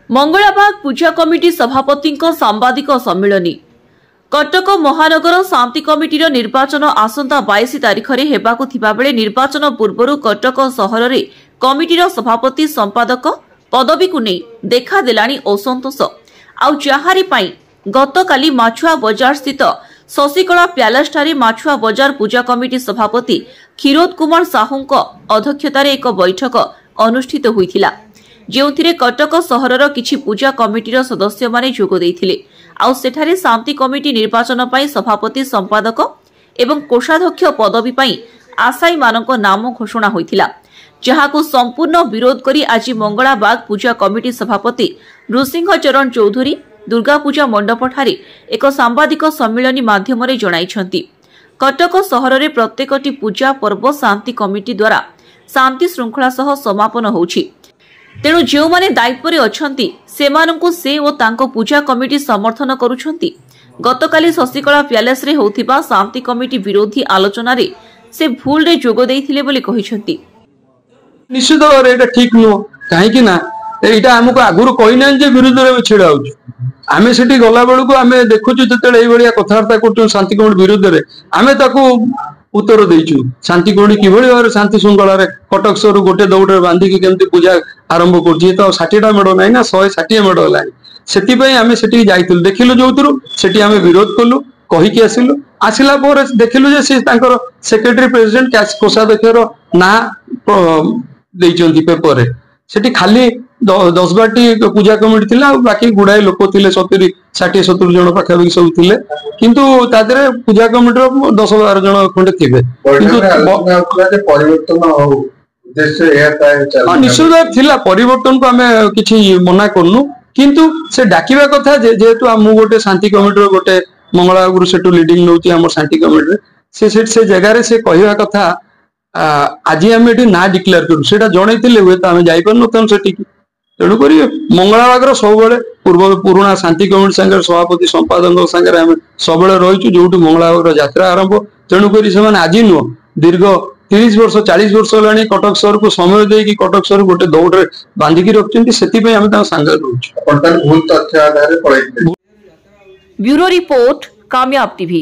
मंगलबाग पूजा committee सभापति सांबादिक सम्मिलनी कटक महानगर शांति कमिटीर निर्वाचन आसंता 22 तारिख में हेबाकु थिबा बेले निर्वाचन पूर्व कटक सहर में कमिटीर सभापति संपादक पदवी को नहीं देखा देलानी असंतोष आउ जहारी पाई गतकाली माछुआ बजार स्थित शशिकला प्यालेस ठारे माछुआ बजार पूजा कमिटी सभापति क्षीरोद कुमार साहू अध्यक्षतार एक बैठक अनुष्ठित होइथिला जेउथिरे कटक सहरर किछि पूजा कमिटीर सदस्य माने जोग देइथिले आउ सेठारे शांति कमिटी निर्वाचन पाई सभापति संपादक एवं कोषाध्यक्ष पदवी पाई आशायी मानक नाम घोषणा होइथिला जहाको संपूर्ण विरोध करी आज मंगलाबाग पूजा कमिटी सभापति नृसिंह चरण चौधरी दुर्गा पूजा मंडप ठारे एक सांबादिक सम्मिलनी माध्यम जणाइछंती कटक सहर में प्रत्येकटी पूजा पर्व शांति कमिटी द्वारा शांति श्रृंखला सह समापन होउछि तेणु जो माने दायित्व अछंती सेमानंकु से ओ तांको पूजा कमिटी समर्थन करुछंती गतकाली शशिकला प्यालेस रे होथिबा शांति कमिटी विरोधी आलोचना रे से भूल रे जोग देइथिले बोली कहिछंती। निश्चित भाबरे एटा ठीक नो काहे कि ना एटा हमको आगुरु कहिना जे विरोध रे छिड़ा होछ आमे सेठी गला बेलको आमे देखुछु जतेले एई बलिया कथार्ता करछु शांति कमिटी विरोध रे आमे ताकू उत्तर देइछु शांति कमिटी किभଳି भाबरे शांति श्रृंखला रे कटक सहर गोटे दौड़े बांधी की केमती पूजा आरंभ करछि तो 60टा मेढ नाही ना 160 मेढ हलानी सेति पई आमे सेठी जाइतु देखिलु जोतरु सेठी आमे विरोध कलु कहि के आसिलु आसिला पर देखिलु जे से तांकर सेक्रेटरी प्रेसिडेंट कैश कोषाध्यक्षर ना देइचंती पेपर रे सेठी खाली 10-12टी पूजा कमिटी थिला बाकी गुडाई लोक थिले 70-60-70 जन पाखापाखि सब थिले किंतु तादरे पूजा कमिटी 10-12 जन खंडे थिबे किंतु परिवर्तन हो उद्देश्य एता निश्चित थिला परिवर्तन को आमे किछि मना करनु किंतु से डाकिबा कथा जेहेतु हम गोटे शांति कमिटी गोटे मंगलागुरु सेटु लीडिंग नउती हमर शांति कमिटी से जगह रे से कहिबा कथा आज आम ये ना डिक्लेयर करूँ से जनईले हुए तो आम जापर सेठी तेणुक मंगलाबागर सब पूर्व पुराणा शांति कमिटी सांगे सभापति संपादक सांगे आम सब रहीचु जो मंगलाबागर यात्रा आरंभ तेणुक से आज नुह दीर्घ 30 वर्ष 40 वर्ष है कटक सहर को समय देकी कटक सहर गोटे दौड़े बांधिकी रखिंट से सांगे रोच ब्यूरो रिपोर्ट कामयाब टीवी।